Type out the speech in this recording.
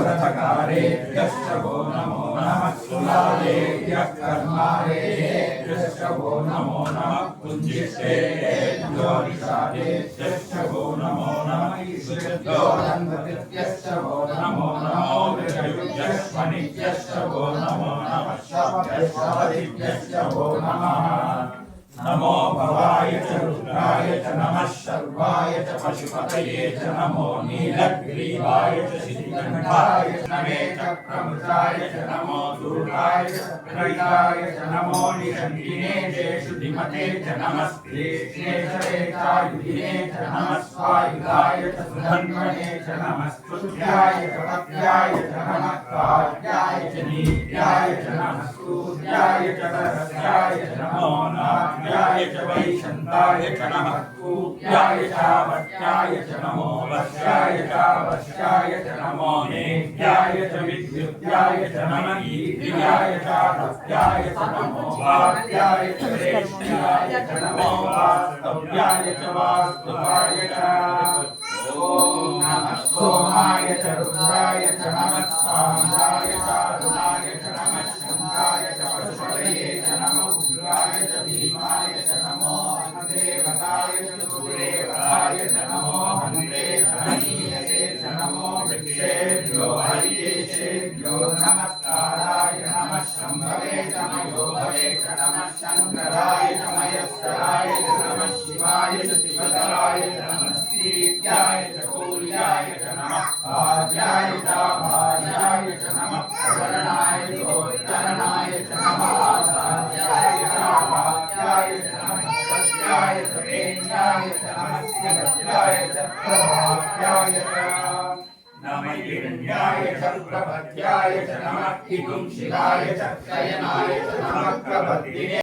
रथकारेभ्यश्च वो नमो नमः कुलालेभ्यः कर्मारेभ्यश्च वो नमो नमः कुञ्जिष्टेभ्यो निषादेभ्यश्च वो नमो नमः ईश्वरेभ्यो दन्वतेभ्यश्च वो नमो नमः वृषभ्यश्च वो नमो नमः शब्दश्च वो नमः नमो भवाय च रुद्राय च नमः शर्वाय च पशुपतये च नमो नीलग्रीवाय च श्रीकण्ठाय च नमे चक्रमृषाय च नमो दूर्गाय च प्रणयाय च नमो निषण्डिने चेषु धिमते च नमस्ते श्रेषरेचायुधिने च नमः स्वायुधाय च सुधन्वने च नमः स्तुत्याय च पत्याय च नमः काव्याय च नीत्याय च नमः सूर्याय च रहस्याय च नमो नाट्याय च वैशन्ताय च नमः कूप्याय च वट्याय च नमो वश्याय च वश्याय च नमो नेत्याय च विद्युत्याय च नमः ईन्द्रियाय च रस्याय च नमो वाक्याय च रेष्म्याय च नमो वास्तव्याय च वास्तुवाय च ॐ नमः सोमाय च रुद्राय च नमः सान्द्राय च अरुणाय च नमः शङ्काय च पशुपतये च नमः उग्राय च भीमाय च नमो हनुदेवताय च सुदेवताय च नमो हनुते हनीयसे च नमो वृक्षेभ्यो हरिकेशेभ्यो नमस्काराय नमः शम्भवे च मयोभवे च नमः शङ्कराय च मयस्कराय च नमः शिवाय च शिवतराय च नमः श्रीत्याय च कौल्याय च नमः आद्याय च भार्याय च नमः प्रवरणाय च उत्तरणाय च नमः आसाद्याय च भाग्याय च नमः सत्याय च प्रेम्याय च नमः स्थिरत्याय च प्रभाव्याय च नमः हिरण्याय च प्रपद्याय च नमः हिगुंशिलाय च शयनाय च नमः प्रपद्दिने